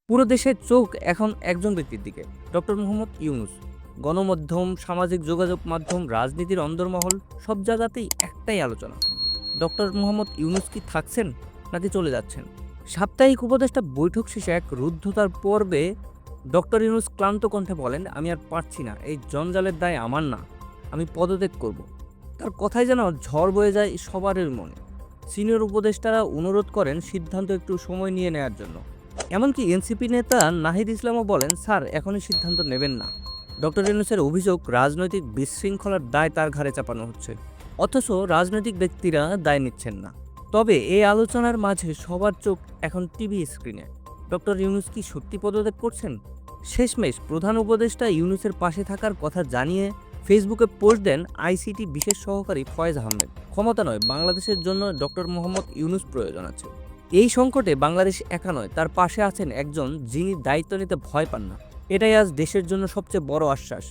পুরো দেশের চোখ এখন একজন ব্যক্তির দিকে, ডক্টর মোহাম্মদ ইউনূস। গণমাধ্যম, সামাজিক যোগাযোগ মাধ্যম, রাজনীতির অন্দরমহল, সব জায়গাতেই একটাই আলোচনা। ডক্টর মোহাম্মদ ইউনূস কি থাকছেন নাকি চলে যাচ্ছেন? সাপ্তাহিক উপদেষ্টা বৈঠক শেষে এক রুদ্ধতার পর্বে ডক্টর ইউনূস ক্লান্ত কণ্ঠে বলেন, আমি আর পারছি না, এই জঞ্জালের দায় আমার না, আমি পদত্যাগ করব। তার কথায় যেন ঝড় বয়ে যায় সবারই মনে। সিনিয়র উপদেষ্টারা অনুরোধ করেন সিদ্ধান্ত একটু সময় নিয়ে নেয়ার জন্য। এমনকি এনসিপি নেতা নাহিদ ইসলামও বলেন, স্যার এখনই সিদ্ধান্ত নেবেন না। ডক্টর ইউনূসের অভিযোগ, রাজনৈতিক বিশৃঙ্খলার দায় তার ঘাড়ে চাপানো হচ্ছে, অথচ রাজনৈতিক ব্যক্তিরা দায় নিচ্ছেন না। তবে এই আলোচনার মাঝে সবার চোখ এখন টিভি স্ক্রিনে। ডক্টর ইউনূস কি সত্যি পদত্যাগ করছেন? শেষমেশ প্রধান উপদেষ্টা ইউনূসের পাশে থাকার কথা জানিয়ে ফেসবুকে পোস্ট দেন আইসিটি বিশেষ সহকারী ফয়েজ আহমেদ। ক্ষমতা নয়, বাংলাদেশের জন্য ডক্টর মোহাম্মদ ইউনূস প্রয়োজন আছে। এই সংকটে বাংলাদেশ একা নয়, তার পাশে আছেন একজন যিনি দায়িত্ব নিতে ভয় পান না। এটাই আজ দেশের জন্য সবচেয়ে বড় আশ্বাস।